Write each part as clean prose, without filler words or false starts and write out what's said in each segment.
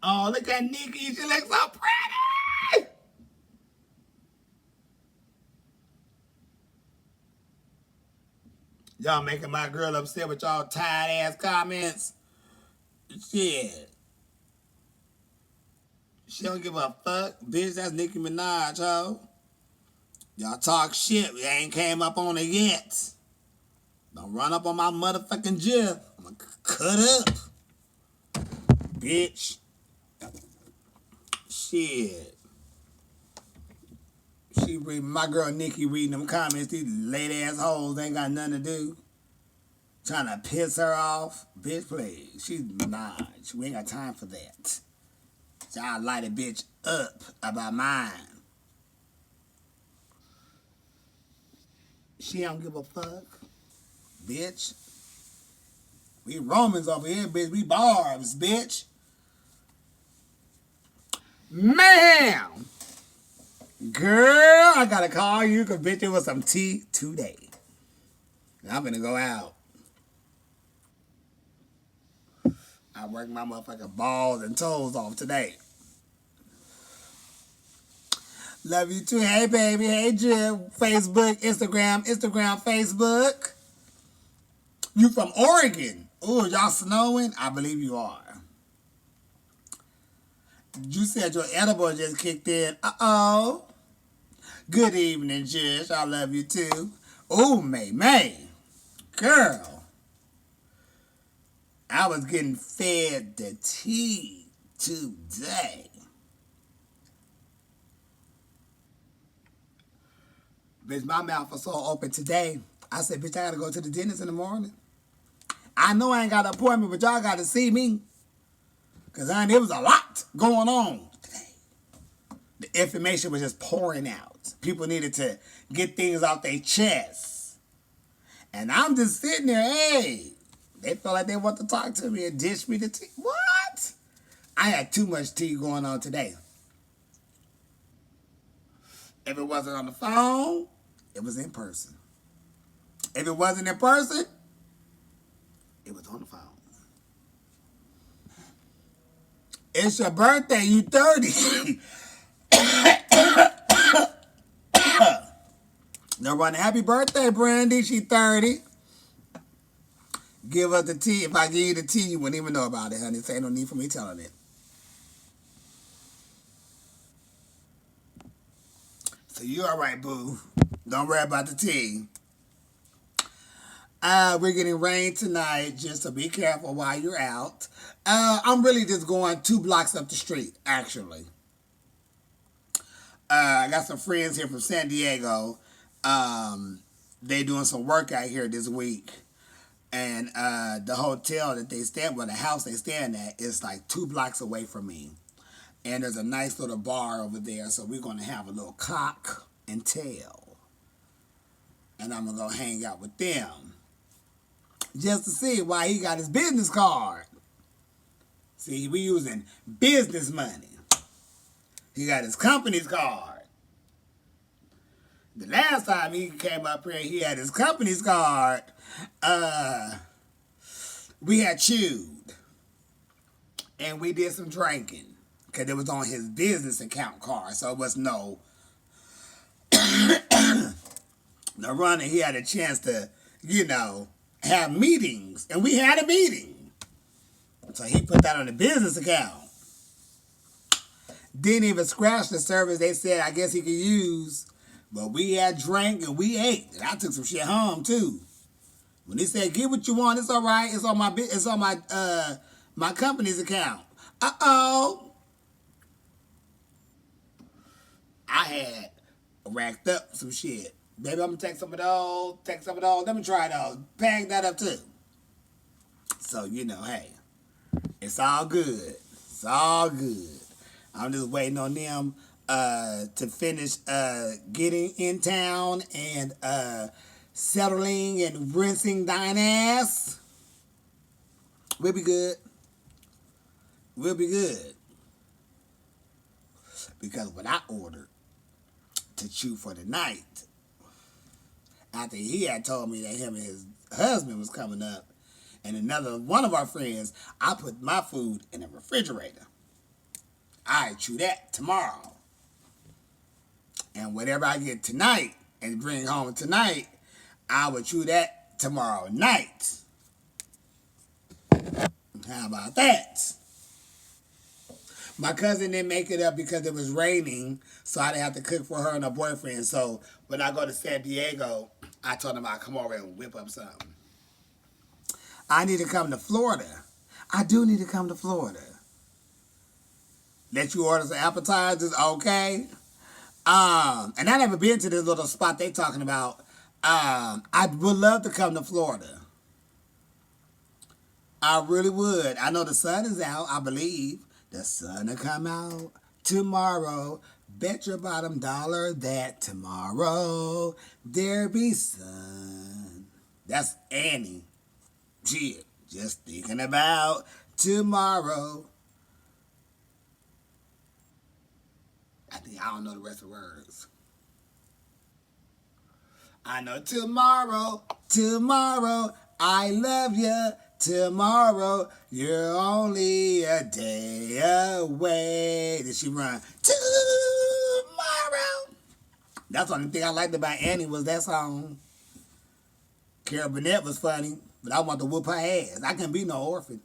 Oh, look at Nikki. She looks so pretty. Y'all making my girl upset with y'all tired ass comments. Shit. She don't give a fuck. Bitch, that's Nicki Minaj, ho. Y'all talk shit. We ain't came up on it yet. Don't run up on my motherfucking gif. I'm gonna cut up. Bitch. Shit. She read my girl Nikki reading them comments. These late ass hoes ain't got nothing to do. Trying to piss her off. Bitch, please. She's Minaj. We ain't got time for that. So I light a bitch up about mine. She don't give a fuck. Bitch. We Romans over here, bitch. We barbs, bitch. Man. Girl, I gotta call you because bitch, it was some tea today. I'm gonna go out. I worked my motherfucking balls and toes off today. Love you too. Hey, baby. Hey, Jim. Facebook, Instagram, Facebook. You from Oregon. Ooh, y'all snowing? I believe you are. You said your edible just kicked in. Uh-oh. Good evening, Jish. I love you too. Ooh, May. Girl. I was getting fed the tea today. Bitch, my mouth was so open today. I said, bitch, I gotta go to the dentist in the morning. I know I ain't got an appointment, but y'all gotta see me. Because there was a lot going on today. The information was just pouring out. People needed to get things off their chest. And I'm just sitting there, hey, they felt like they want to talk to me and dish me the tea. What? I had too much tea going on today. If it wasn't on the phone, it was in person. If it wasn't in person, it was on the phone. It's your birthday, you 30. No run. Happy birthday, Brandy. She 30. Give us the tea. If I give you the tea, you wouldn't even know about it, honey. So ain't no need for me telling it. So you all right, boo. Don't worry about the tea. We're getting rain tonight, just so be careful while you're out. I'm really just going 2 blocks up the street, actually. I got some friends here from San Diego. They doing some work out here this week. And the hotel that they stay at, well, the house they staying at is like 2 blocks away from me. And there's a nice little bar over there, so we're going to have a little cock and tail. And I'm going to go hang out with them. Just to see why he got his business card. See, we using business money. He got his company's card. The last time he came up here, he had his company's card. We had chewed. And we did some drinking. Because it was on his business account card. So it was no running. He had a chance to, have meetings. And we had a meeting. So he put that on the business account. Didn't even scratch the service they said I guess he could use. But we had drank and we ate. And I took some shit home too. When he said, get what you want, it's all right. It's on my company's account. Uh-oh. I had racked up some shit. Baby, I'm going to take some of those. Let me try those. Bag that up too. So, hey, it's all good. It's all good. I'm just waiting on them to finish getting in town and settling and rinsing thine ass. We'll be good. We'll be good. Because what I ordered to chew for the night, after he had told me that him and his husband was coming up, and another one of our friends, I put my food in the refrigerator. I chew that tomorrow. And whatever I get tonight and bring home tonight, I will chew that tomorrow night. How about that? My cousin didn't make it up because it was raining, so I didn't have to cook for her and her boyfriend. So when I go to San Diego, I told him I'd come over and whip up something. I need to come to Florida. I do need to come to Florida. Let you order some appetizers, okay? And I never been to this little spot they talking about. I would love to come to Florida. I really would. I know the sun is out, I believe. The sun will come out tomorrow. Bet your bottom dollar that tomorrow there be sun. That's Annie. Gee, just thinking about tomorrow. I don't know the rest of the words. I know tomorrow, I love you. Tomorrow, you're only a day away. Did she run? Tomorrow. That's the only thing I liked about Annie was that song. Carol Burnett was funny, but I want to whoop her ass. I couldn't be no orphan.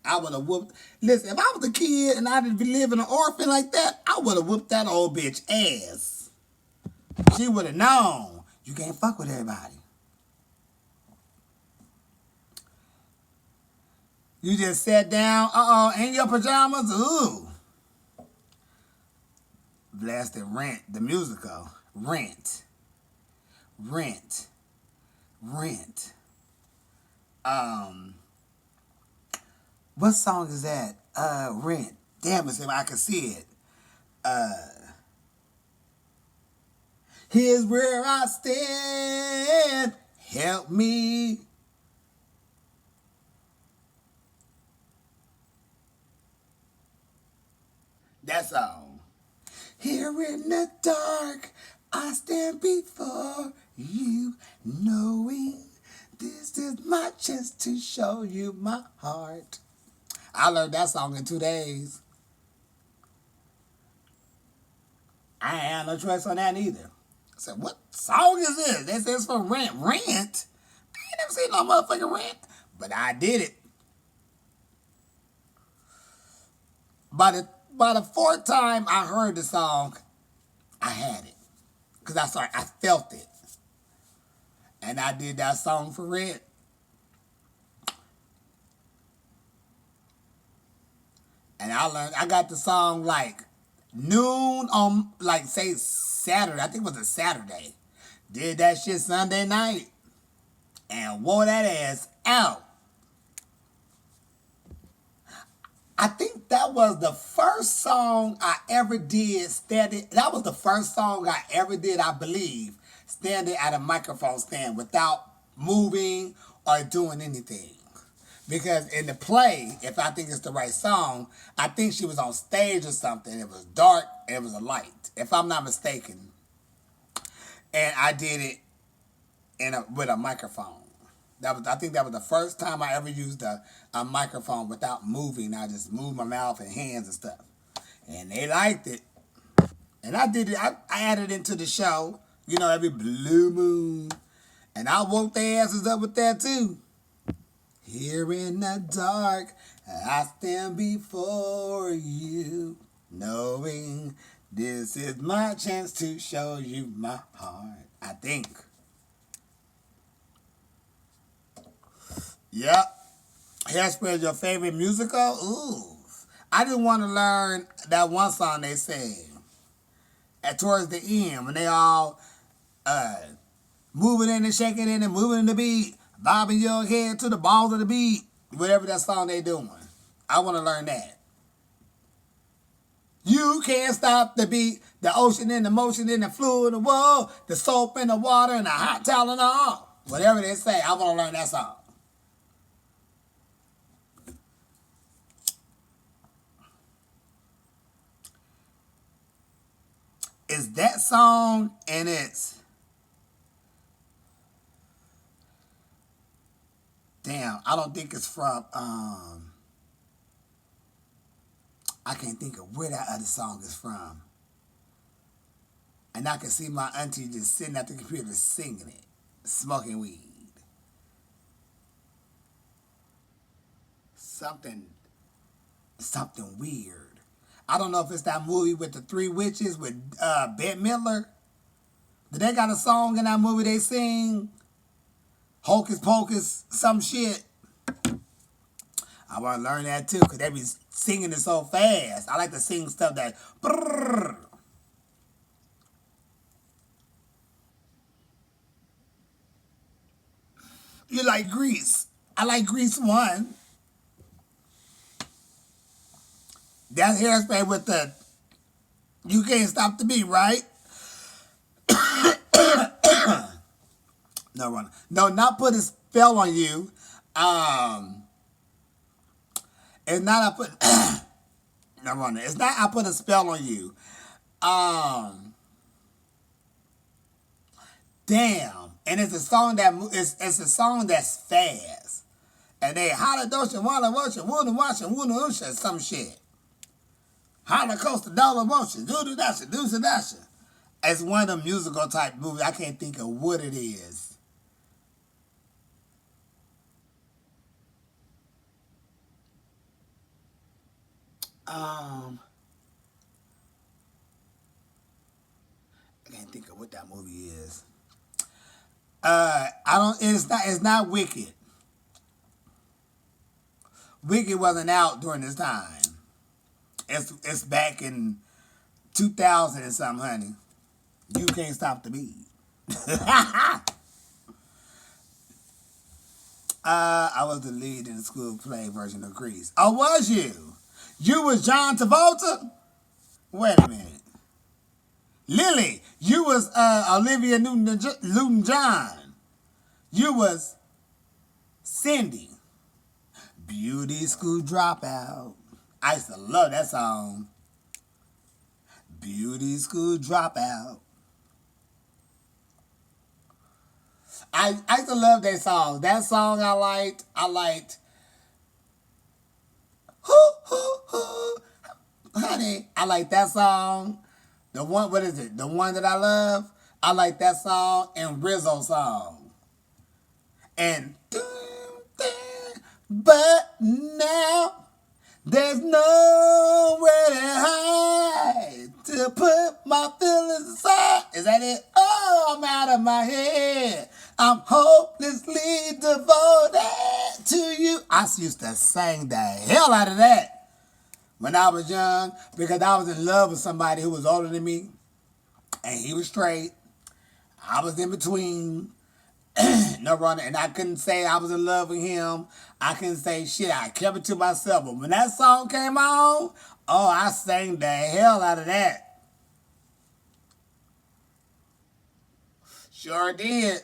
I would have whooped. Listen, if I was a kid and I didn't be living an orphan like that, I would have whooped that old bitch ass. She would have known you can't fuck with everybody. You just sat down, in your pajamas, ooh. Blasted Rent, the musical. Rent. What song is that? Rent. Damn it, if I can see it. Here's where I stand. Help me. That song. Here in the dark, I stand before you, knowing this is my chance to show you my heart. I learned that song in 2 days. I ain't had no choice on that either. I said, what song is this? They said it's for Rent. Rent? I ain't never seen no motherfucking Rent. But I did it. By the fourth time I heard the song, I had it. Because I felt it. And I did that song for Rent. And I got the song like noon on, like, say, Saturday. I think it was a Saturday. Did that shit Sunday night. And wore that ass out. I think that was the first song I ever did standing. That was the first song I ever did, I believe, standing at a microphone stand without moving or doing anything. Because in the play, if I think it's the right song, I think she was on stage or something. It was dark and it was a light, if I'm not mistaken. And I did it with a microphone. I think that was the first time I ever used a microphone without moving. I just moved my mouth and hands and stuff. And they liked it. And I did it. I added it into the show, every blue moon. And I woke their asses up with that too. Here in the dark, I stand before you, knowing this is my chance to show you my heart. I think. Yep. Hairspray is your favorite musical? Ooh. I just want to learn that one song they sang. Towards the end, when they all moving in and shaking in and moving in the beat, bobbing your head to the balls of the beat, whatever that song they doing. I want to learn that. You can't stop the beat, the ocean and the motion and the fluid and the whoa, the soap and the water and the hot towel and all. Whatever they say, I want to learn that song. Is that song and it's damn, I don't think it's from I can't think of where that other song is from. And I can see my auntie just sitting at the computer singing it, smoking weed. Something, something weird. I don't know if it's that movie with the three witches with Bette Midler. Did they got a song in that movie they sing? Hocus Pocus, some shit. I want to learn that too, because they be singing it so fast. I like to sing stuff that... Brrr. You like Grease. I like Grease 1. That's Hairspray with the... You can't stop the beat, right? No, Run. No, not put a spell on you. It's not I put... No, Run. It's not I put a spell on you. Damn. And it's a song that... It's a song that's fast. And they holla dosha, wanna watch it, wanna watch it, wanna watch it, some shit. Holocaust, dollar motion, do dasha, do the dasha. It's one of them musical type movies. I can't think of what it is. I can't think of what that movie is. I don't. It's not Wicked. Wicked wasn't out during this time. It's back in 2000 and something, honey. You can't stop the beat. I was the lead in the school play version of Grease. Oh, was you? You was John Travolta? Wait a minute. Lily, you was Olivia Newton-John. You was Cindy. Beauty School Dropout. I used to love that song. Beauty School Dropout. I used to love that song. That song I liked. Hoo, hoo, hoo. Honey, I like that song. The one, what is it? The one that I love? I like that song and Rizzo song. And but now there's nowhere to hide to put my feelings aside. Is that it? Oh, I'm out of my head. I'm hopelessly devoted to you. I used to sing the hell out of that when I was young because I was in love with somebody who was older than me and he was straight. I was in between. No running, and I couldn't say I was in love with him. I couldn't say shit. I kept it to myself. But when that song came on, oh, I sang the hell out of that. Sure did.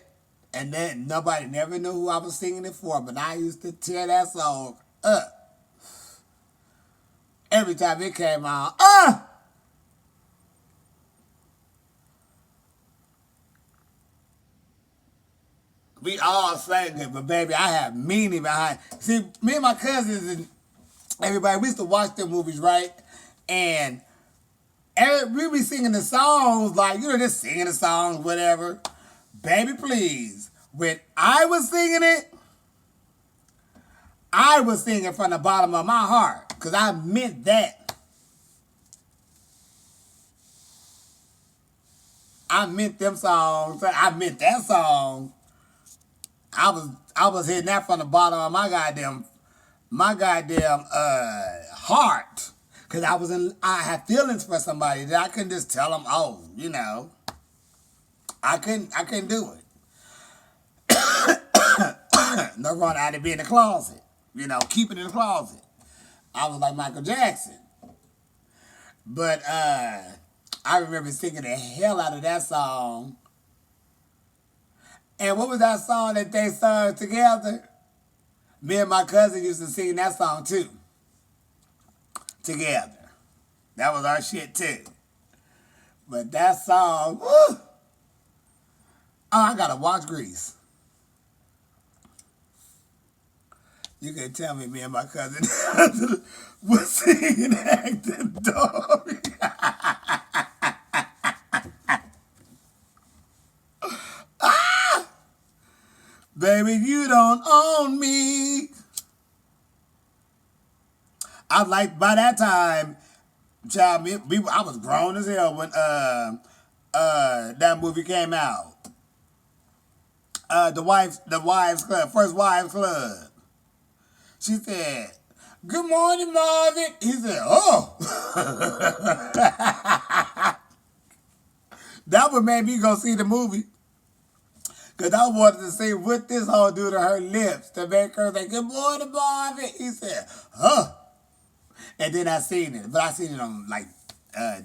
And then nobody never knew who I was singing it for, but I used to tear that song up. Every time it came on, we all sang it, but baby, I have meaning behind it. See, me and my cousins and everybody, we used to watch them movies, right? And we be singing the songs, like, just singing the songs, whatever. Baby, please. When I was singing it, I was singing from the bottom of my heart, because I meant that. I meant them songs. I meant that song. I was hitting that from the bottom of my goddamn heart, cause I had feelings for somebody that I couldn't just tell them, oh, I couldn't do it. No run out of be in the closet, keep it in the closet. I was like Michael Jackson, but I remember singing the hell out of that song. And what was that song that they sung together? Me and my cousin used to sing that song too. Together. That was our shit too. But that song, woo! Oh, I gotta watch Grease. You can tell me and my cousin was singing acting dog. Baby, you don't own me. I like by that time, child, I was grown as hell when that movie came out. The wives club, first wives club. She said, "Good morning, Marvin." He said, "Oh." That would make me go see the movie. Because I wanted to see what this hoe do to her lips to make her say, "Good morning, Marvin." He said, "Huh." And then I seen it. But I seen it on like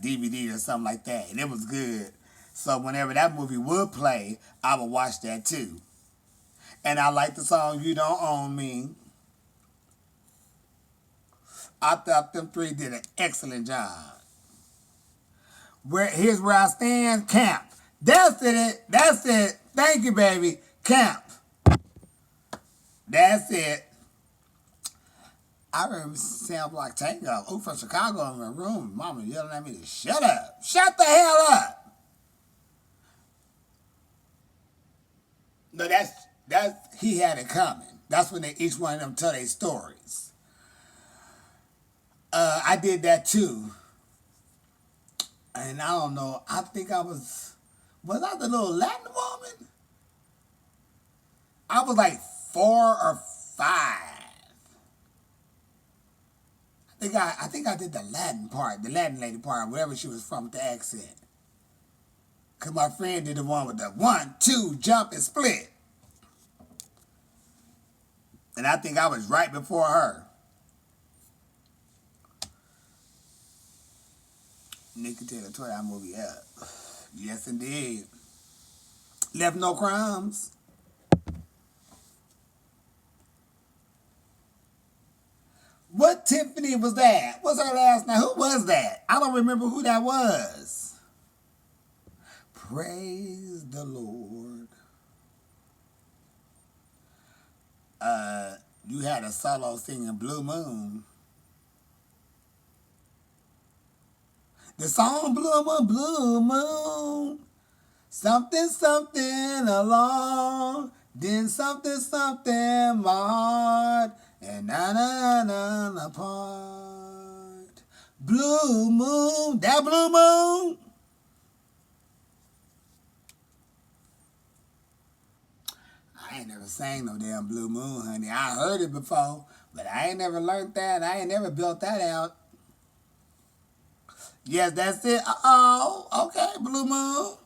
DVD or something like that. And it was good. So whenever that movie would play, I would watch that too. And I like the song "You Don't Own Me." I thought them three did an excellent job. Here's where I stand, camp. That's it. That's it. Thank you, baby. Camp. That's it. I remember sound like Tango. Oh, from Chicago in my room. Mama yelling at me to shut up. Shut the hell up. No, that's he had it coming. That's when each one of them tell their stories. I did that too. And I don't know, I think was I the little Latin woman? I was like 4 or 5. I think I did the Latin part, the Latin lady part, wherever she was from with the accent. Cause my friend did the one with the 1, 2, jump and split. And I think I was right before her. Nikki Taylor tore that movie up. Yes, indeed. Left no crumbs. What Tiffany was that? What's her last name? Who was that? I don't remember who that was. Praise the Lord. You had a solo singing Blue Moon. The song Blue Moon, Blue Moon. Something, something along. Then something, something my heart. And na apart. Blue Moon. That Blue Moon. I ain't never sang no damn Blue Moon, honey. I heard it before, but I ain't never learned that. I ain't never built that out. Yes, that's it. Okay, Blue Moon.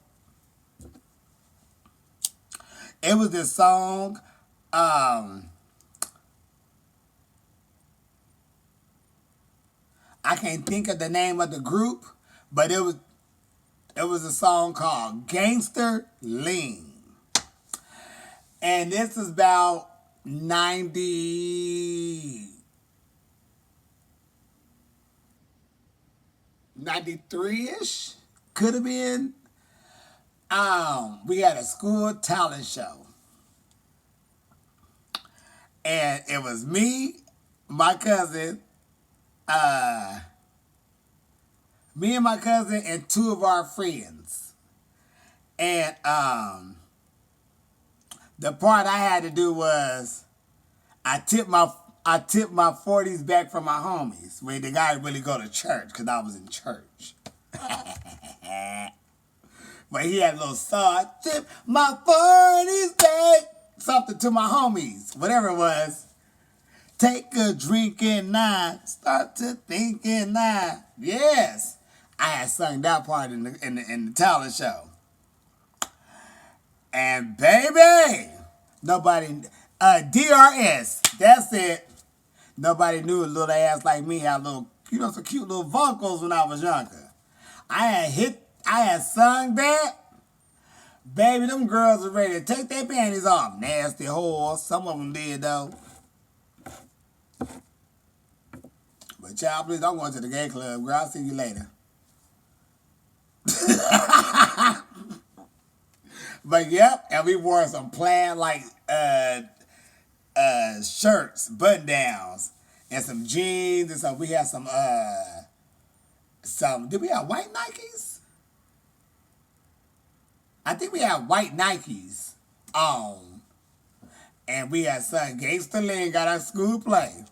It was this song. I can't think of the name of the group, but it was a song called Gangster Lean. And this is about 93-ish. Could have been. We had a school talent show. And it was me, my cousin, and 2 of our friends. And the part I had to do was I tipped my 40s back from my homies. When the guy really go to church, because I was in church. But he had a little song, I tipped my 40s back. Something to my homies. Whatever it was. Take a drink and now start to thinking now. Yes. I had sung that part in the talent show. And baby, nobody, DRS, that's it. Nobody knew a little ass like me had little, some cute little vocals when I was younger. I had sung that. Baby, them girls were ready to take their panties off. Nasty whores. Some of them did, though. But child, please don't go to the gay club, girl. I'll see you later. But yep, and we wore some plaid like shirts, button downs, and some jeans and some. We had some. Did we have white Nikes? I think we had white Nikes on, and we had some Gangster got our school play.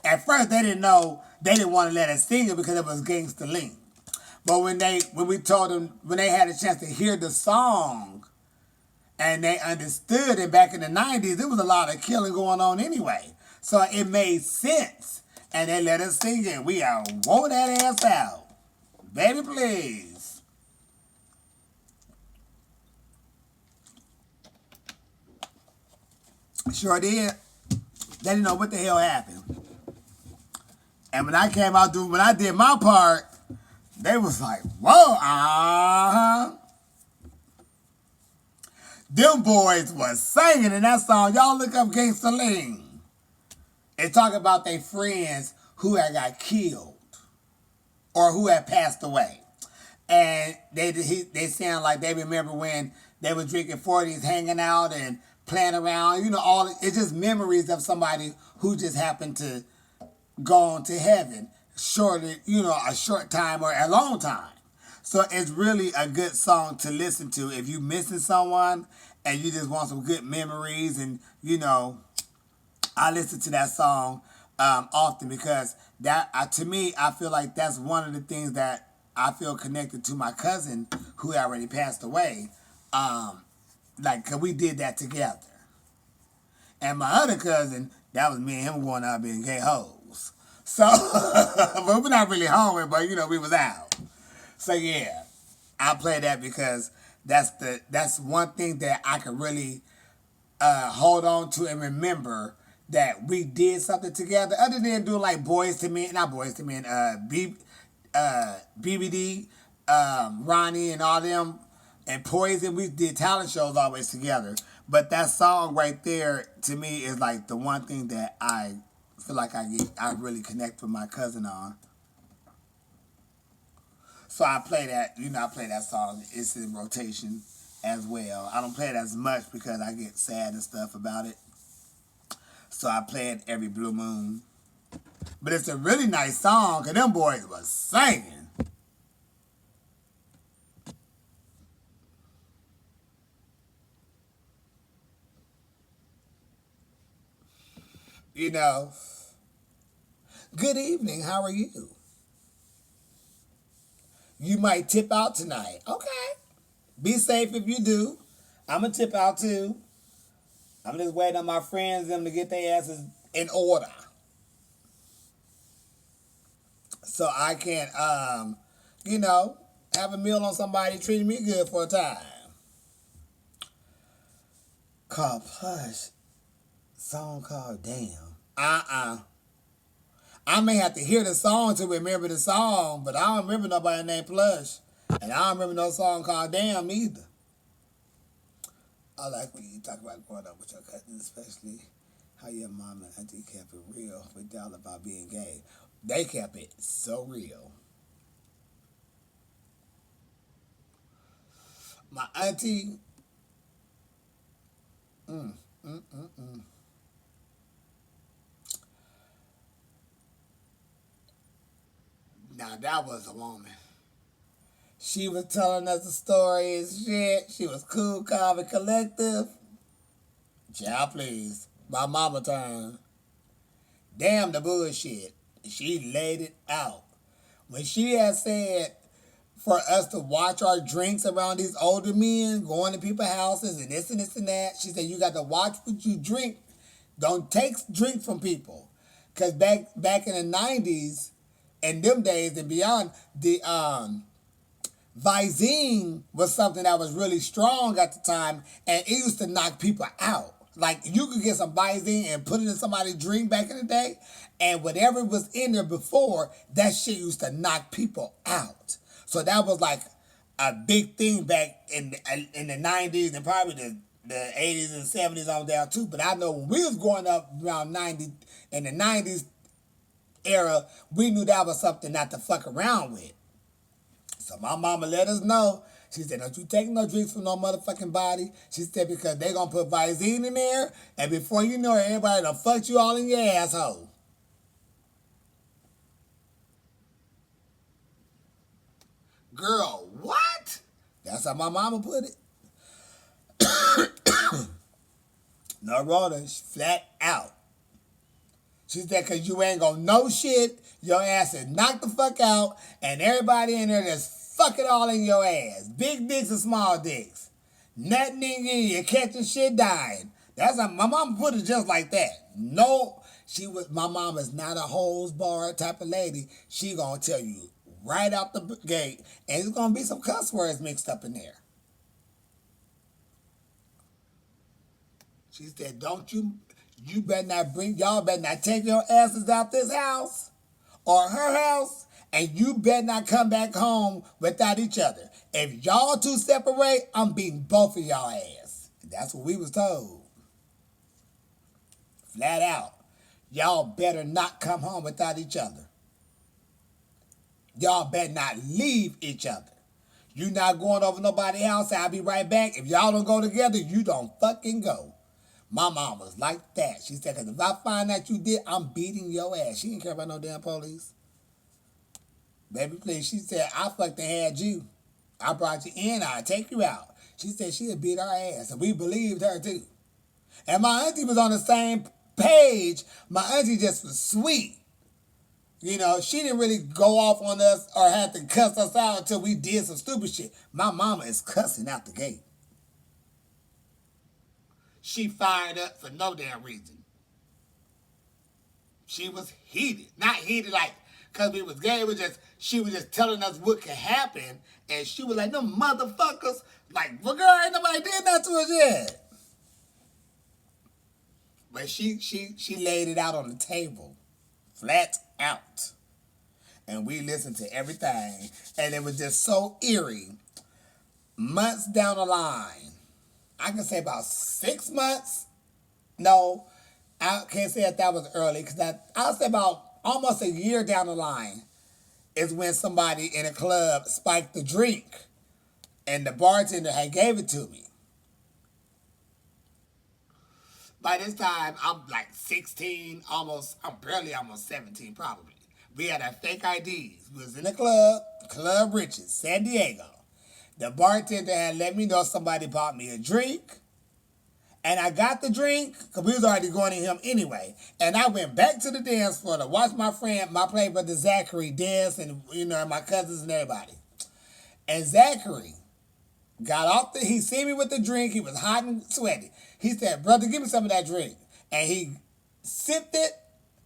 At first, they didn't know, they didn't want to let us sing it because it was Gangster Lean. But when we told them, when they had a chance to hear the song and they understood it back in the 90s, there was a lot of killing going on anyway. So it made sense. And they let us sing it. We wore that ass out. Baby, please. Sure did. They didn't know what the hell happened. And when I came out, when I did my part, they was like, whoa, uh-huh. Them boys was singing in that song. Y'all look up Gangsta Lean. It talk about their friends who had got killed or who had passed away. And they sound like they remember when they were drinking 40s, hanging out and playing around. You know, it's just memories of somebody who just happened to go on to heaven. Shortly, you know, a short time or a long time. So it's really a good song to listen to if you missing someone and you just want some good memories. And, you know, I listen to that song often because that, to me, I feel like that's one of the things that I feel connected to my cousin who already passed away. Like, cause we did that together. And my other cousin, that was me and him going out being gay hoes. So, but we're not really home, but you know, we was out. So yeah, I play that because that's one thing that I can really hold on to and remember that we did something together. Other than doing like not Boys to Men, BBD, Ronnie and all them, and Poison. We did talent shows always together. But that song right there to me is like the one thing that I feel like I really connect with my cousin on. So I play that, I play that song. It's in rotation as well. I don't play it as much because I get sad and stuff about it. So I play it every blue moon. But it's a really nice song because them boys was singing. You know, good evening, how are you? You might tip out tonight. Okay. Be safe if you do. I'm going to tip out too. I'm just waiting on my friends them to get their asses in order. So I can, have a meal on somebody treating me good for a time. Called Plush. Song called Damn. I may have to hear the song to remember the song, but I don't remember nobody named Plush. And I don't remember no song called Damn either. I like when you talk about growing up with your cousins, especially how your mom and auntie kept it real with y'all about being gay. They kept it so real. My auntie, mm, mm, mm, mm. Now that was a woman. She was telling us the story and shit. She was cool, calm, and collective. Child, please. My mama turn. Damn the bullshit. She laid it out. When she had said for us to watch our drinks around these older men, going to people's houses and this and this and that, she said you got to watch what you drink. Don't take drink from people. Because back in the 90s, and them days and beyond, the Visine was something that was really strong at the time, and it used to knock people out. Like, you could get some Visine and put it in somebody's drink back in the day, and whatever was in there before, that shit used to knock people out. So that was like a big thing back in the 90s and probably the 80s and 70s on down too. But I know when we was growing up around 90, in the 90s era, we knew that was something not to fuck around with. So my mama let us know, She said, don't you take no drinks from no motherfucking body. She said, because they gonna put Visine in there, and before you know it, everybody done fucked you all in your asshole. Girl, what? That's how my mama put it. No Rhoda, flat out. She said, because you ain't gonna know shit, your ass is knocked the fuck out, and everybody in there just fuck it all in your ass. Big dicks and small dicks. Nothing in you, catching shit dying. That's how my mama put it just like that. No, my mom is not a hose bar type of lady. She gonna tell you right out the gate, and it's gonna be some cuss words mixed up in there. She said, you better not y'all better not take your asses out this house or her house, and you better not come back home without each other. If y'all two separate, I'm beating both of y'all ass. That's what we was told. Flat out. Y'all better not come home without each other. Y'all better not leave each other. You not going over nobody's house, I'll be right back. If y'all don't go together, you don't fucking go. My mom was like that. She said, because if I find out you did, I'm beating your ass. She didn't care about no damn police. Baby, please. She said, I fucking had you. I brought you in. I'll take you out. She said she'd beat our ass. And we believed her too. And my auntie was on the same page. My auntie just was sweet. You know, she didn't really go off on us or have to cuss us out until we did some stupid shit. My mama is cussing out the gate. She fired up for no damn reason. She was heated. Not heated like because we was gay. It was just, she was just telling us what could happen. And she was like, no motherfuckers. Like, well, girl, ain't nobody did that to us yet. But she laid it out on the table. Flat out. And we listened to everything. And it was just so eerie. Months down the line, I can say about 6 months. No, I can't say that was early because I'll say about almost a year down the line is when somebody in a club spiked the drink and the bartender had gave it to me. By this time, I'm like 16, I'm barely almost 17 probably. We had our fake IDs. We was in the club, Club Riches, San Diego. The bartender had let me know somebody bought me a drink. And I got the drink, because we was already going to him anyway. And I went back to the dance floor to watch my friend, my play brother Zachary dance, and my cousins and everybody. And Zachary got off he seen me with the drink, he was hot and sweaty. He said, brother, give me some of that drink. And he sipped it,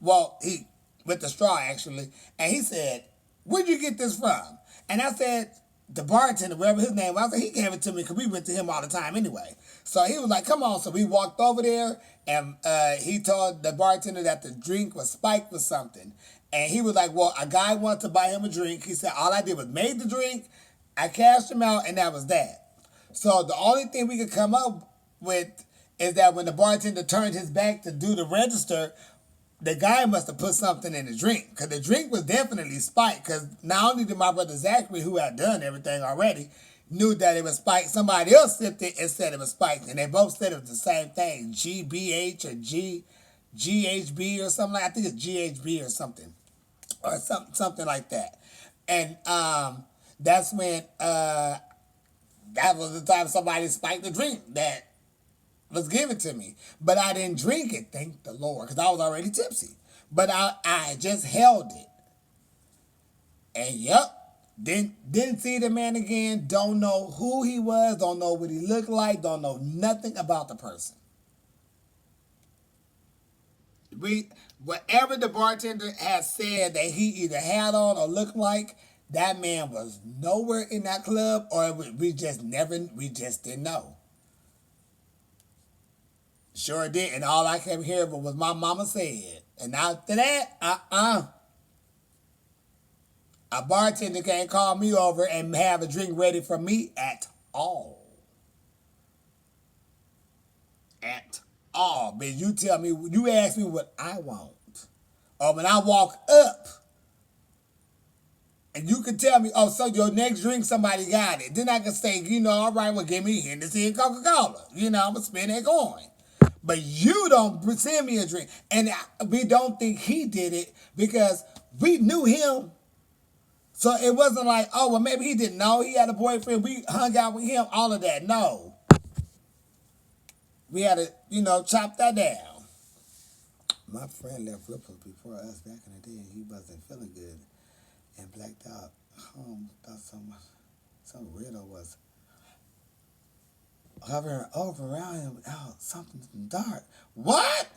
with the straw actually, and he said, where'd you get this from? And I said, the bartender, whatever his name was, I said, he gave it to me because we went to him all the time anyway. So he was like, come on. So we walked over there, and he told the bartender that the drink was spiked with something. And he was like, well, a guy wanted to buy him a drink. He said, all I did was made the drink, I cashed him out, and that was that. So the only thing we could come up with is that when the bartender turned his back to do the register, the guy must have put something in the drink. Because the drink was definitely spiked. Because not only did my brother Zachary, who had done everything already, knew that it was spiked, somebody else sipped it and said it was spiked. And they both said it was the same thing. GBH or GHB or something like that. I think it's GHB or something. Or something like that. And that's when that was the time somebody spiked the drink that was given to me. But I didn't drink it, thank the Lord, because I was already tipsy. But I just held it. And didn't see the man again, don't know who he was, don't know what he looked like, don't know nothing about the person. Whatever the bartender had said that he either had on or looked like, that man was nowhere in that club, or we just didn't know. Sure did, and all I kept hearing was what my mama said. And after that, a bartender can't call me over and have a drink ready for me at all. At all. But you ask me what I want. Or when I walk up, And you can tell me, oh, so your next drink, somebody got it. Then I can say, all right, well, give me Hennessy and Coca-Cola. I'm going to spend that coin. But you don't send me a drink. And we don't think he did it because we knew him. So it wasn't like, oh, well, maybe he didn't know he had a boyfriend. We hung out with him, all of that. No. We had to, chop that down. My friend left Ripples before us back in the day. He wasn't feeling good and blacked out. Thought some weirdo was hovering over around him. Oh, something dark. What?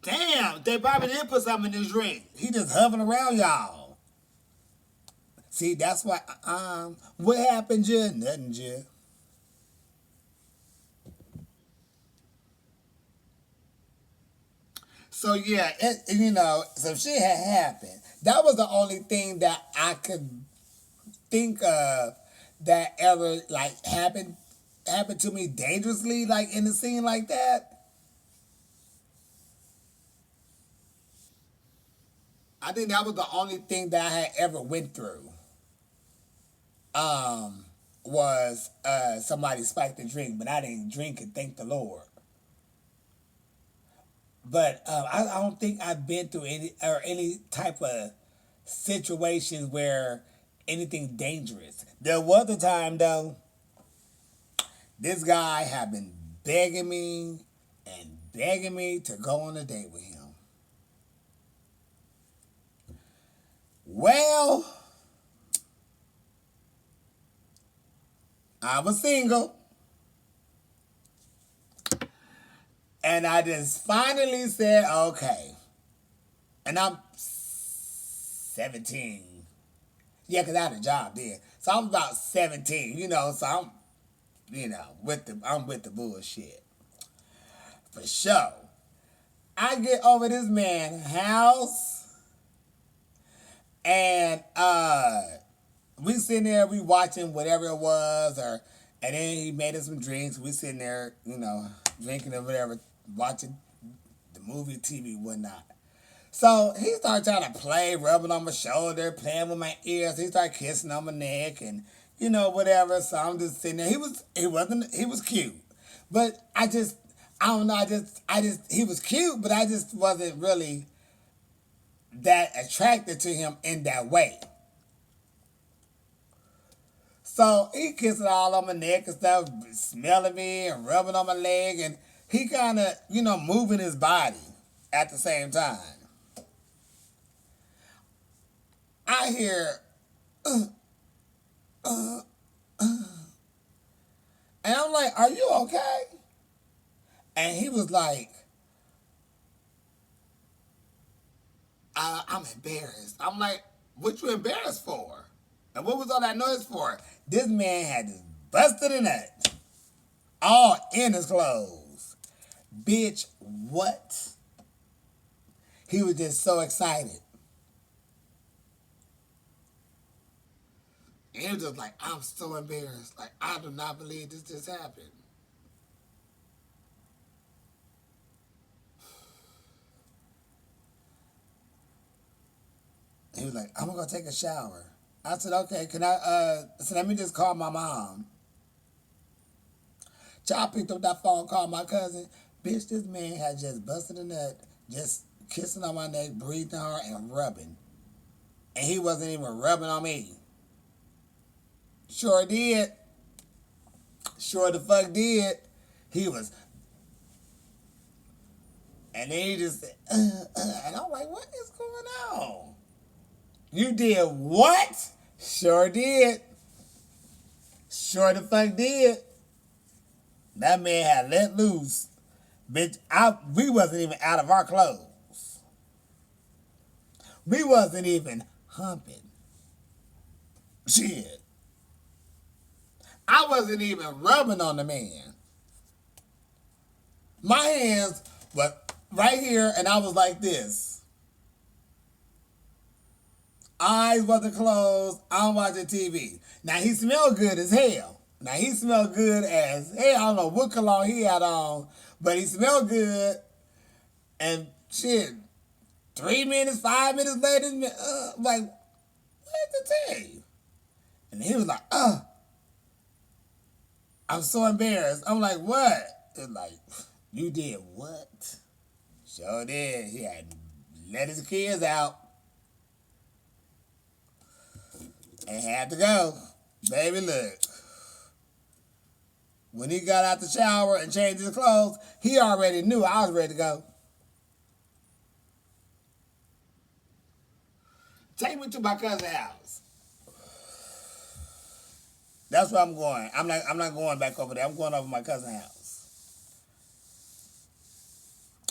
Damn, they probably did put something in his drink. He just hovering around y'all. See, that's why, what happened, Jay? Nothing, Jay. So, yeah, some shit had happened. That was the only thing that I could think of that ever, like, happened to me dangerously, like, in a scene like that. I think that was the only thing that I had ever went through. Was somebody spiked a drink, but I didn't drink and thank the Lord. But I don't think I've been through any type of situation where anything dangerous. There was a time though. This guy had been begging me to go on a date with him. Well, I was single. And I just finally said, okay. And I'm 17. Yeah, because I had a job then. So I'm about 17, so I'm with the bullshit. For sure. I get over this man's house and we sitting there, we watching whatever it was, and then he made us some drinks. We sitting there, drinking or whatever, watching the movie, TV, whatnot. So he started trying to play, rubbing on my shoulder, playing with my ears. He started kissing on my neck and, whatever. So I'm just sitting there. He was cute. But I don't know, he was cute, but I just wasn't really that attracted to him in that way. So he kissing all on my neck and stuff, smelling me and rubbing on my leg, and he kind of, moving his body at the same time. I hear, and I'm like, are you okay? And he was like, I'm embarrassed. I'm like, what you embarrassed for? And what was all that noise for? This man had just busted a nut. All in his clothes. Bitch, what? He was just so excited. And he was just like, I'm so embarrassed. Like, I do not believe this just happened. He was like, I'm gonna take a shower. I said, okay, let me just call my mom. Child picked up that phone, called my cousin. Bitch, this man had just busted a nut, just kissing on my neck, breathing hard, and rubbing. And he wasn't even rubbing on me. Sure did. Sure the fuck did. He was. And then he just said, and I'm like, what is going on? You did what? Sure did. Sure the fuck did. That man had let loose. Bitch, we wasn't even out of our clothes. We wasn't even humping. Shit. I wasn't even rubbing on the man. My hands were right here and I was like this. Eyes wasn't closed. I'm watching TV. Now he smelled good as hell. I don't know what cologne he had on, but he smelled good. And shit, 3 minutes, 5 minutes later, like, where's the tea? And he was like, I'm so embarrassed. I'm like, what? It's like, you did what? Sure did. He had let his kids out and had to go. Baby, look. When he got out the shower and changed his clothes, he already knew I was ready to go. Take me to my cousin's house. That's where I'm going. I'm not going back over there. I'm going over to my cousin's house.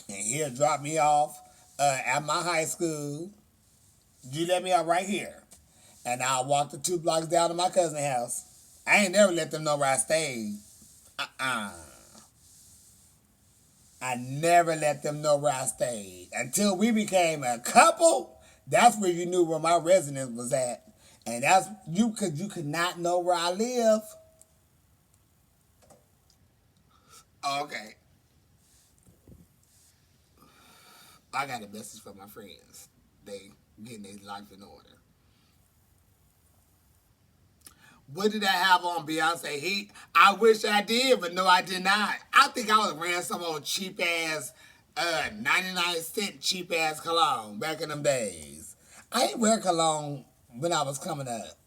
And he'll drop me off at my high school. You let me out right here. And I'll walk the 2 blocks down to my cousin's house. I ain't never let them know where I stayed. Uh-uh. I never let them know where I stayed. Until we became a couple, that's where you knew where my residence was at. And that's you could not know where I live. Okay. I got a message from my friends. They getting their life in order. What did I have on Beyonce Heat? I wish I did, but no, I did not. I think I was wearing some old cheap ass 99-cent cheap ass cologne back in them days. I didn't wear cologne when I was coming up.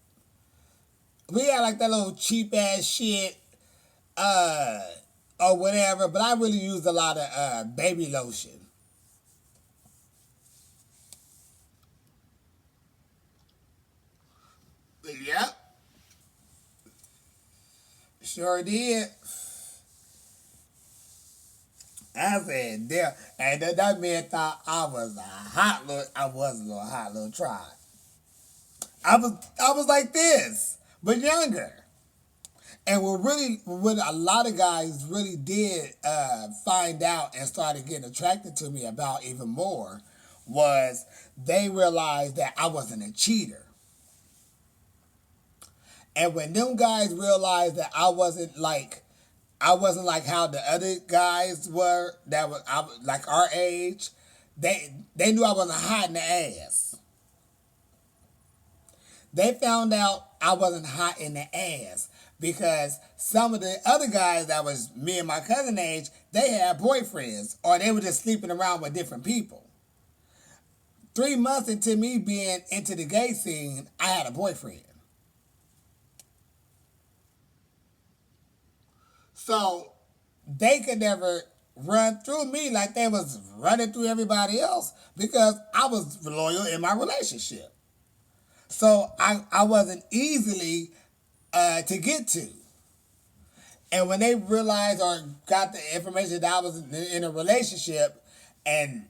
We had like that little cheap ass shit uh, or whatever, but I really used a lot of baby lotion. Yep, sure did. I said, there, and that man thought I was a little hot little try. I was like this, but younger. And what a lot of guys really did find out and started getting attracted to me about even more was they realized that I wasn't a cheater. And when them guys realized that I wasn't like how the other guys were like our age, they knew I wasn't hot in the ass. They found out I wasn't hot in the ass because some of the other guys that was me and my cousin age, they had boyfriends or they were just sleeping around with different people. 3 months into me being into the gay scene, I had a boyfriend. So they could never run through me like they was running through everybody else because I was loyal in my relationship. So I wasn't easily to get to. And when they realized or got the information that I was in a relationship and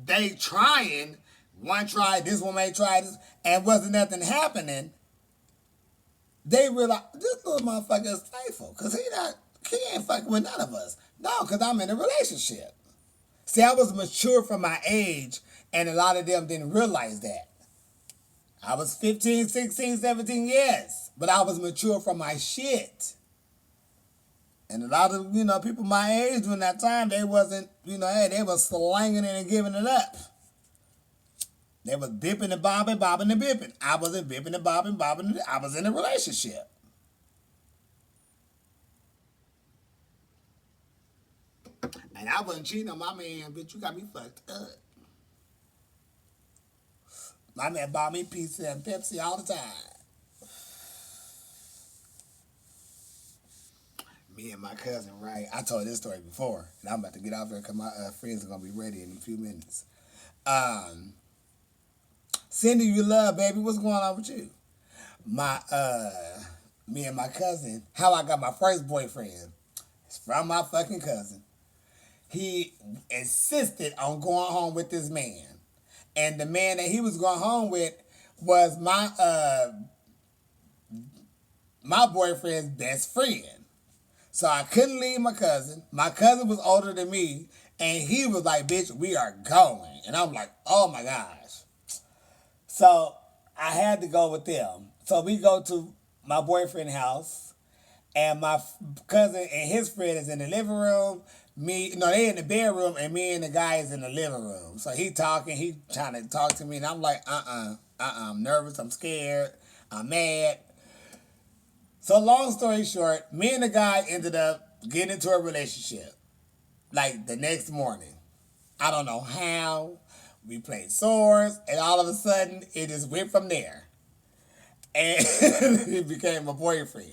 they trying, one tried, this one may try this, and wasn't nothing happening, they realized this little motherfucker is faithful because he ain't fucking with none of us. No, because I'm in a relationship. See, I was mature for my age, and a lot of them didn't realize that. I was 15, 16, 17, yes, but I was mature for my shit. And a lot of, people my age during that time, they wasn't, hey, they was slanging it and giving it up. They was bipping and bobbing, bobbing and bipping. I wasn't bipping and bobbing, bobbing. I was in a relationship. And I wasn't cheating on my man, bitch. You got me fucked up. My man bought me pizza and Pepsi all the time. Me and my cousin, right? I told this story before, and I'm about to get off here because my friends are gonna be ready in a few minutes. Cindy, you love, baby. What's going on with you? My me and my cousin, how I got my first boyfriend. It's from my fucking cousin. He insisted on going home with this man. And the man that he was going home with was my boyfriend's best friend. So I couldn't leave my cousin. My cousin was older than me, and he was like, bitch, we are going. And I'm like, oh my gosh. So I had to go with them. So we go to my boyfriend's house, and my cousin and his friend is in the living room. Me, no, they in the bedroom and me and the guy is in the living room. So he talking, he trying to talk to me, and I'm like, I'm nervous, I'm scared, I'm mad. So long story short, me and the guy ended up getting into a relationship like the next morning. I don't know how. We played swords, and all of a sudden, it just went from there. And he became a boyfriend.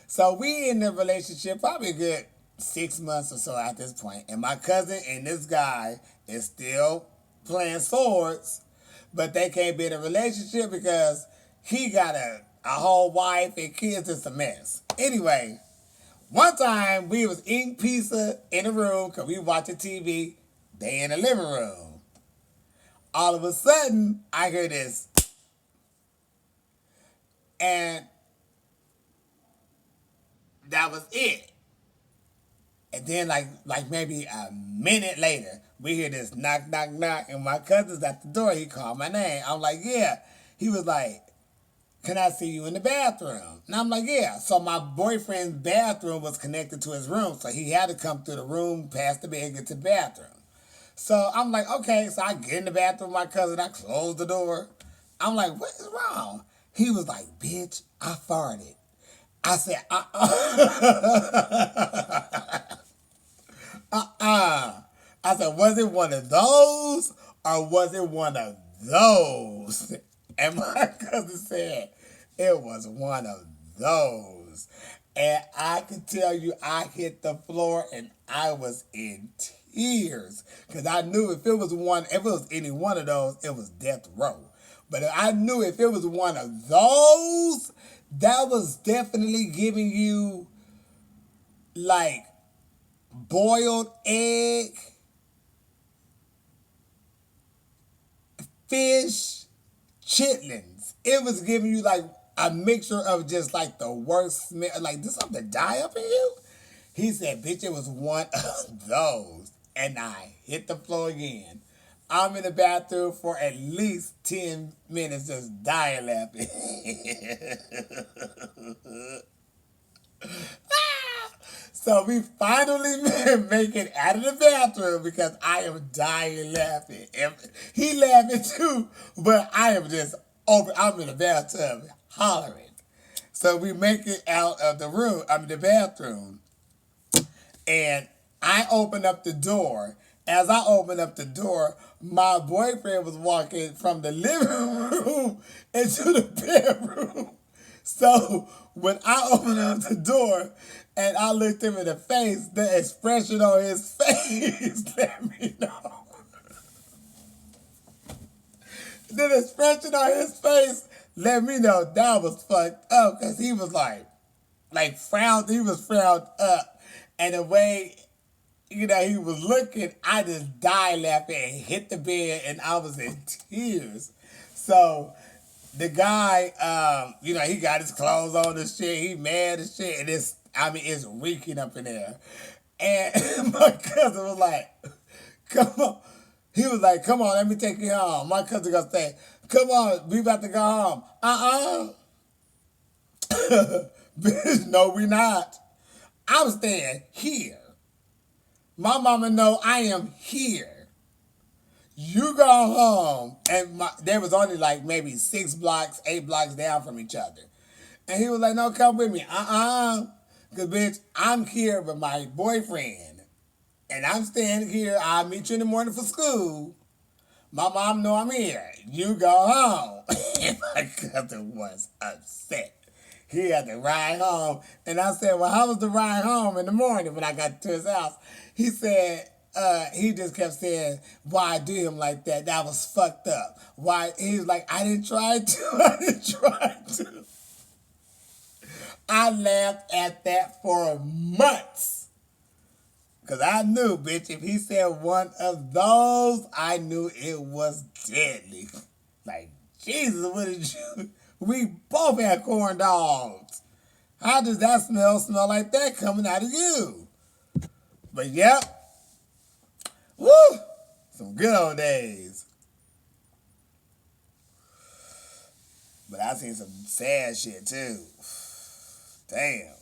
So we in the relationship probably a good 6 months or so at this point. And my cousin and this guy is still playing swords, but they can't be in a relationship because he got a whole wife and kids. It's a mess. Anyway, one time we was eating pizza in the room because we watching TV. They in the living room. All of a sudden, I hear this. And that was it. And then like maybe a minute later, we hear this knock, knock, knock, and my cousin's at the door. He called my name. I'm like, yeah. He was like, can I see you in the bathroom? And I'm like, yeah. So my boyfriend's bathroom was connected to his room, so he had to come through the room, past the bed, and get to the bathroom. So I'm like, okay. So I get in the bathroom with my cousin. I close the door. I'm like, what is wrong? He was like, bitch, I farted. I said, I said, was it one of those or was it one of those? And my cousin said, it was one of those. And I can tell you, I hit the floor and I was in tears. Because I knew if it was any one of those, it was death row. But I knew if it was one of those, that was definitely giving you like boiled egg, fish, chitlins. It was giving you like a mixture of just like the worst smell. Like, did something die up in you? He said, bitch, it was one of those. And I hit the floor again. I'm in the bathroom for at least 10 minutes just dying laughing. So we finally make it out of the bathroom because I am dying laughing. And he laughing too, but I am just over. I'm in the bathtub hollering. So we make it out of the room. I'm in the bathroom. And I open up the door. As I open up the door, my boyfriend was walking from the living room into the bedroom. So when I opened up the door and I looked him in the face, the expression on his face let me know. The expression on his face let me know that was fucked up because he was like frowned. He was frowned up, and the way he was looking, I just died laughing and hit the bed, and I was in tears. So the guy, he got his clothes on and shit. He mad and shit, and it's reeking up in there. And my cousin was like, "Come on." He was like, "Come on, let me take you home." My cousin gonna say, "Come on, we about to go home." Bitch, no, we not. I'm staying here. My mama know I am here. You go home. And there was only like maybe 6 blocks, 8 blocks down from each other. And he was like, no, come with me. Because, bitch, I'm here with my boyfriend. And I'm staying here. I'll meet you in the morning for school. My mom know I'm here. You go home. And my cousin was upset. He had to ride home. And I said, well, how was the ride home in the morning when I got to his house? He said, he just kept saying, why do him like that? That was fucked up. Why? He was like, I didn't try to. I didn't try to. I laughed at that for months. Because I knew, bitch, if he said one of those, I knew it was deadly. Like, Jesus, what did you... We both had corn dogs. How does that smell like that coming out of you? But yep. Woo! Some good old days. But I seen some sad shit too. Damn.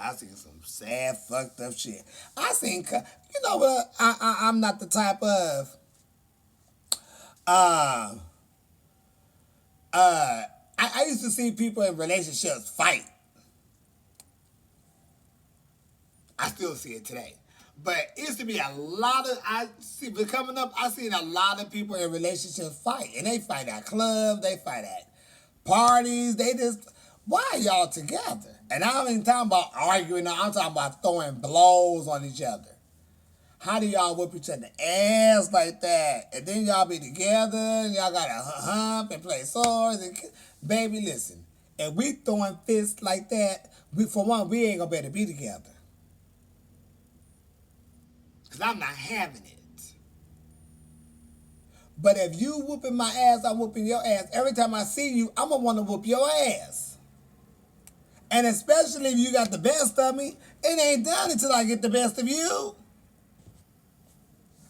I seen some sad, fucked up shit. I seen, you know what? I'm not the type of, uh, I used to see people in relationships fight. I still see it today. But it used to be a lot of, I see, but coming up, I seen a lot of people in relationships fight. And they fight at clubs, they fight at parties, they just, why are y'all together? And I ain't talking about arguing, I'm talking about throwing blows on each other. How do y'all whoop each other ass like that? And then y'all be together and y'all gotta hump and play swords. And, baby, listen, if we throwing fists like that, for one, we ain't gonna be able to be together. Because I'm not having it. But if you whooping my ass, I'm whooping your ass. Every time I see you, I'm gonna want to whoop your ass. And especially if you got the best of me, it ain't done until I get the best of you.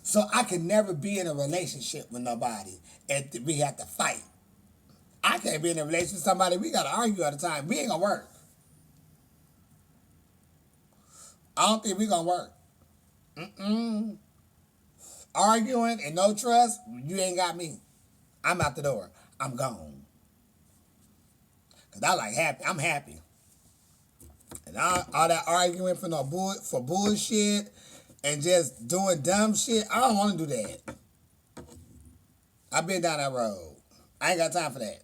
So I can never be in a relationship with nobody and we have to fight. I can't be in a relationship with somebody, we gotta argue all the time. We ain't gonna work. I don't think we gonna work. Arguing and no trust, you ain't got me. I'm out the door. I'm gone. Cause I like happy. I'm happy. And all that arguing for for bullshit and just doing dumb shit, I don't want to do that. I've been down that road. I ain't got time for that.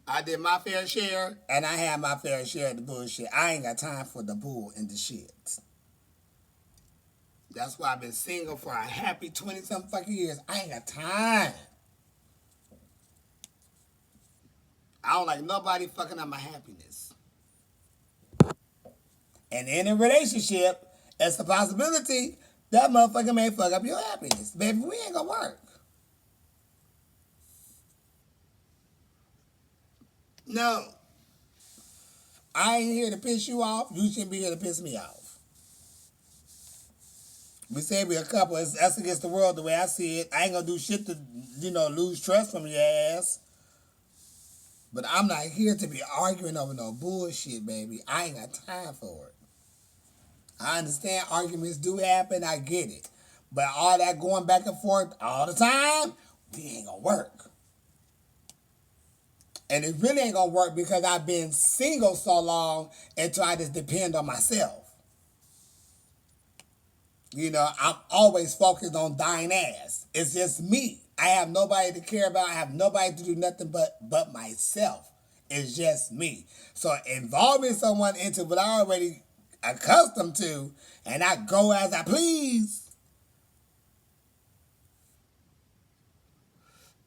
I did my fair share, and I had my fair share of the bullshit. I ain't got time for the bull and the shit. That's why I've been single for a happy 20-something fucking years. I ain't got time. I don't like nobody fucking up my happiness. And in a relationship, it's a possibility that motherfucker may fuck up your happiness. Baby, we ain't gonna work. No. I ain't here to piss you off. You shouldn't be here to piss me off. We say we a couple. It's us against the world the way I see it. I ain't gonna do shit to, lose trust from your ass. But I'm not here to be arguing over no bullshit, baby. I ain't got time for it. I understand arguments do happen. I get it. But all that going back and forth all the time, we ain't gonna work. And it really ain't gonna work because I've been single so long until I just depend on myself. I'm always focused on dying ass. It's just me. I have nobody to care about. I have nobody to do nothing but myself. It's just me. So involving someone into what I already accustomed to and I go as I please,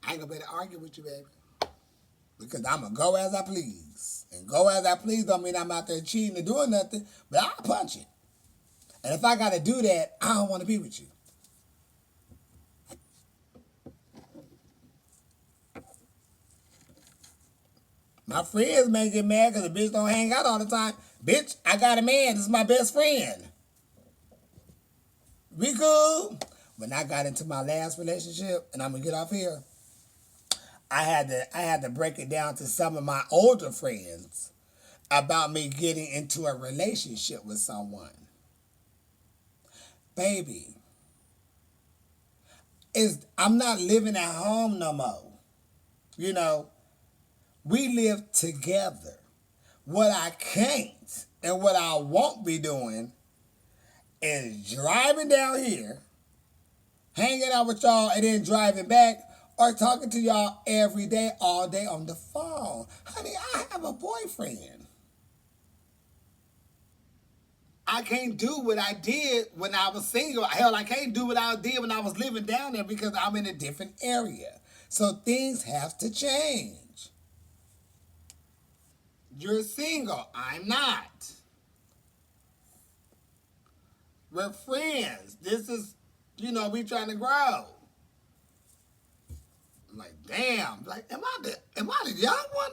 I ain't gonna be able to argue with you, baby. Because I'm gonna go as I please. And go as I please don't mean I'm out there cheating or doing nothing, but I'll punch it. And if I gotta do that, I don't want to be with you. My friends may get mad because the bitch don't hang out all the time. Bitch, I got a man. This is my best friend. We cool. When I got into my last relationship, and I'm gonna get off here, I had to break it down to some of my older friends about me getting into a relationship with someone. Baby, I'm not living at home no more. We live together. What I can't and what I won't be doing is driving down here, hanging out with y'all, and then driving back, or talking to y'all every day, all day on the phone. Honey, I have a boyfriend. I can't do what I did when I was single. Hell, I can't do what I did when I was living down there because I'm in a different area. So things have to change. You're single. I'm not. We're friends. This is, we trying to grow. I'm like, damn. Like, am I the young one?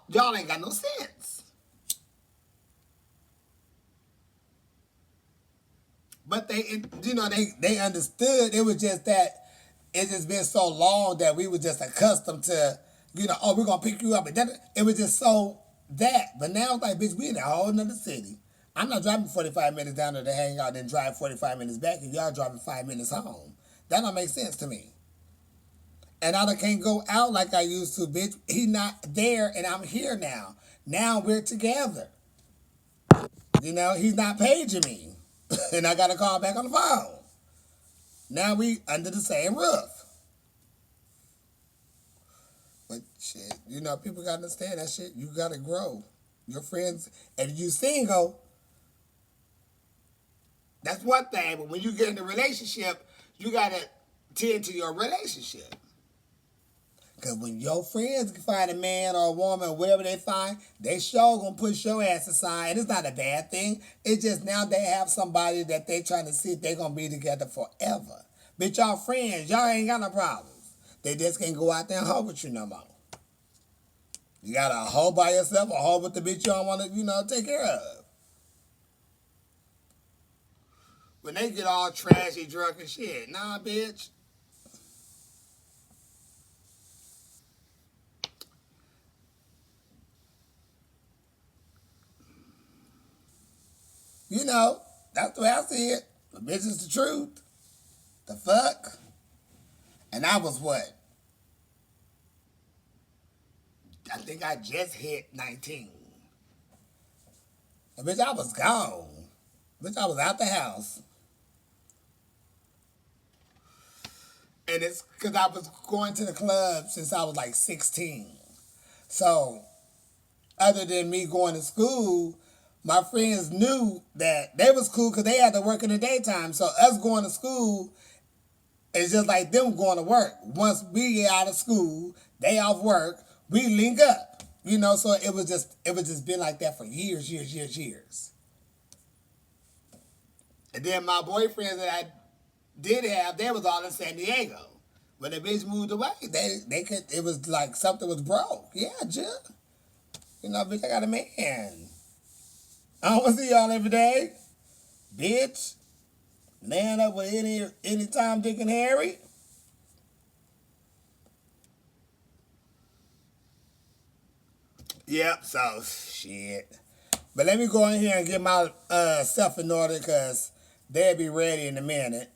Y'all ain't got no sense. But they understood. It was just that it just been so long that we were just accustomed to, we're going to pick you up. And then it was just so that. But now it's like, bitch, we in a whole nother city. I'm not driving 45 minutes down there to hang out, then drive 45 minutes back, and y'all driving 5 minutes home. That don't make sense to me. And I can't go out like I used to, bitch. He not there, and I'm here now. Now we're together. He's not paging me, and I got to call back on the phone. Now we under the same roof. But shit, people gotta understand that shit. You gotta grow. Your friends, and you single, that's one thing. But when you get in a relationship, you gotta tend to your relationship. Because when your friends find a man or a woman or whatever they find, they sure gonna push your ass aside. And it's not a bad thing. It's just now they have somebody that they trying to see if they gonna be together forever. Bitch, y'all friends, y'all ain't got no problems. They just can't go out there and hoe with you no more. You got a hoe by yourself or hoe with the bitch you don't want to, take care of. When they get all trashy, drunk and shit. Nah, bitch. That's the way I see it. The bitch is the truth. The fuck? And I was what? I think I just hit 19. And bitch, I was gone. Bitch, I was out the house. And it's because I was going to the club since I was like 16. So, other than me going to school, my friends knew that they was cool because they had to work in the daytime. So us going to school is just like them going to work. Once we get out of school, they off work, we link up. So it was just been like that for years. And then my boyfriends that I did have, they was all in San Diego. When the bitch moved away, they could, it was like something was broke. Yeah, Jill. Bitch, I got a man. I don't want to see y'all every day. Bitch. Laying up with any Tom, Dick, and Harry. Yep, so, shit. But let me go in here and get my stuff in order because they'll be ready in a minute.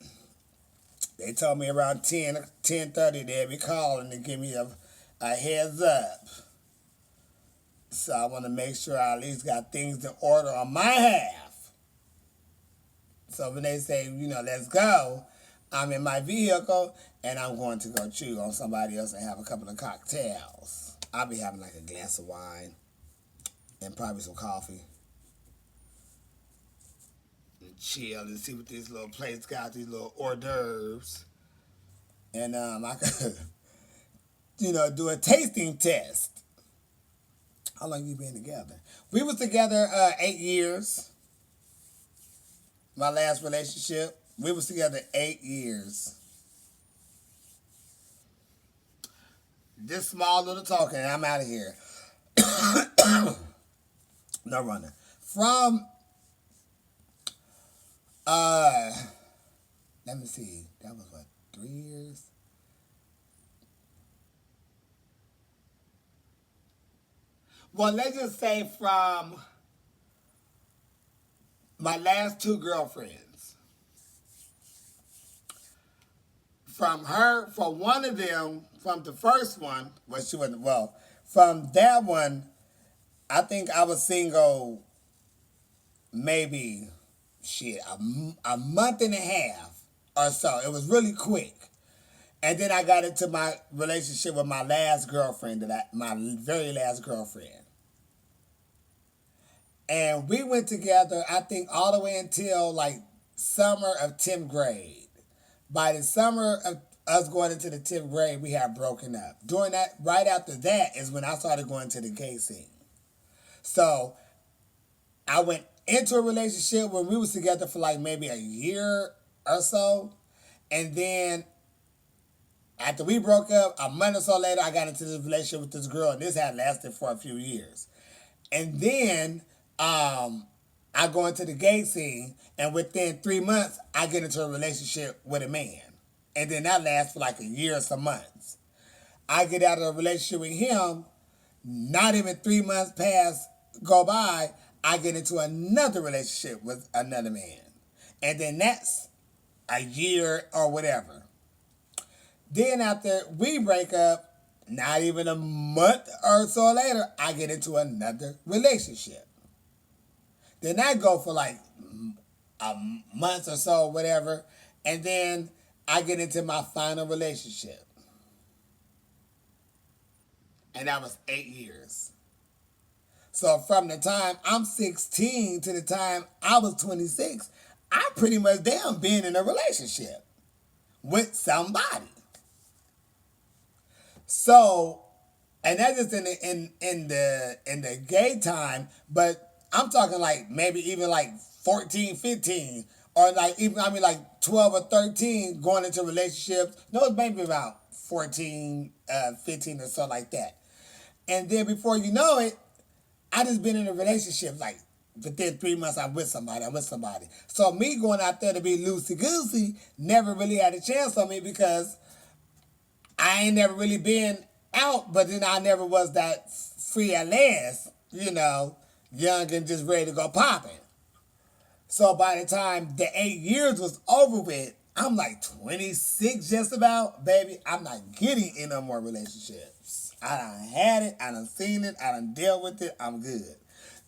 They told me around 10:30 they'll be calling to give me a heads up. So I want to make sure I at least got things in order on my half. So when they say, let's go, I'm in my vehicle and I'm going to go chew on somebody else and have a couple of cocktails. I'll be having like a glass of wine and probably some coffee. And chill and see what this little place got, these little hors d'oeuvres. And I could, do a tasting test. How long you been together? We was together 8 years. My last relationship. We was together 8 years. This small little talking, and I'm out of here. No running. From, let me see. That was what, 3 years? Well, let's just say from my last 2 girlfriends. From one of them, from the first one, from that one, I think I was single maybe, a month and a half or so. It was really quick. And then I got into my relationship with my last girlfriend, my very last girlfriend. And we went together, I think, all the way until like summer of 10th grade. By the summer of us going into the 10th grade, we had broken up. During that, right after that is when I started going to the gay scene. So I went into a relationship when we was together for like maybe a year or so. And then after we broke up, a month or so later, I got into this relationship with this girl. And this had lasted for a few years. And then I go into the gay scene, and within 3 months, I get into a relationship with a man. And then that lasts for like a year or some months. I get out of a relationship with him. Not even 3 months go by, I get into another relationship with another man. And then that's a year or whatever. Then after we break up, not even a month or so later, I get into another relationship. Then I go for like a month or so, whatever, and then I get into my final relationship. And that was 8 years. So from the time I'm 16 to the time I was 26, I pretty much damn been in a relationship with somebody. So, and that's just in the gay time, but I'm talking like maybe even like 14, 15, or like even I mean like 12 or 13 going into relationships. No, it's maybe about 14, 15 or so like that. And then before you know it, I just been in a relationship like within 3 months I'm with somebody. So me going out there to be loosey goosey never really had a chance on me because I ain't never really been out, but then I never was that free at last, young and just ready to go popping. So by the time the 8 years was over with, I'm like 26 just about, baby. I'm not getting in no more relationships. I done had it, I done seen it, I done dealt with it, I'm good.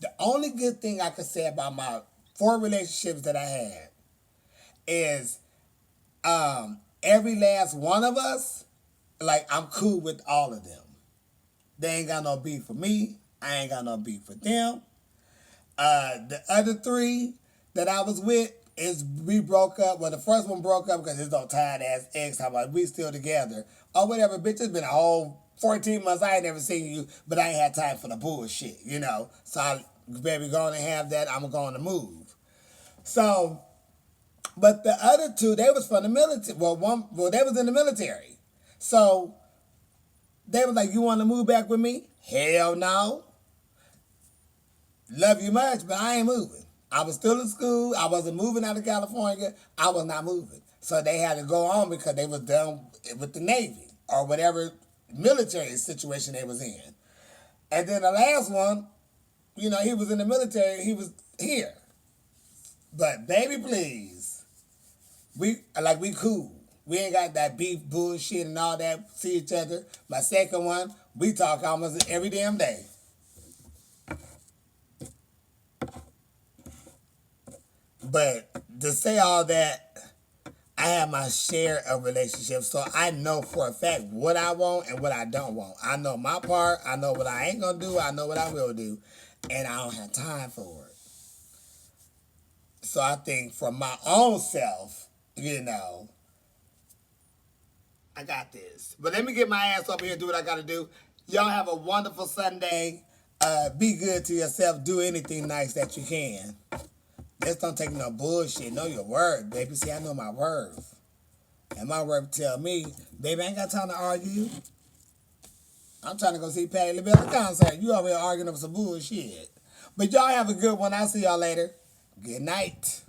The only good thing I could say about my 4 relationships that I had is every last one of us, like I'm cool with all of them. They ain't got no beef for me. I ain't got no beef for them. The other 3 that I was with is we broke up. Well, the first one broke up because his old tired ass ex. How about we still together or whatever? Bitch, it's been a whole 14 months. I ain't never seen you, but I ain't had time for the bullshit. So I, baby, going to have that. I'm going to move. So, but the other 2, they was from the military. Well, they was in the military. So they was like, "You want to move back with me?" Hell no. Love you much, but I ain't moving. I was still in school. I wasn't moving out of California. I was not moving. So they had to go on because they was done with the Navy or whatever military situation they was in. And then the last one, he was in the military. He was here. But baby, please, we cool. We ain't got that beef bullshit and all that. See each other. My second one, we talk almost every damn day. But to say all that, I have my share of relationships, so I know for a fact what I want and what I don't want. I know my part. I know what I ain't gonna do. I know what I will do, and I don't have time for it. So I think for my own self, I got this. But let me get my ass up here and do what I gotta do. Y'all have a wonderful Sunday. Be good to yourself. Do anything nice that you can. Just don't take no bullshit. Know your word, baby. See, I know my worth. And my worth tell me, baby, I ain't got time to argue. I'm trying to go see Patti LaBelle concert. You over here arguing over some bullshit. But y'all have a good one. I'll see y'all later. Good night.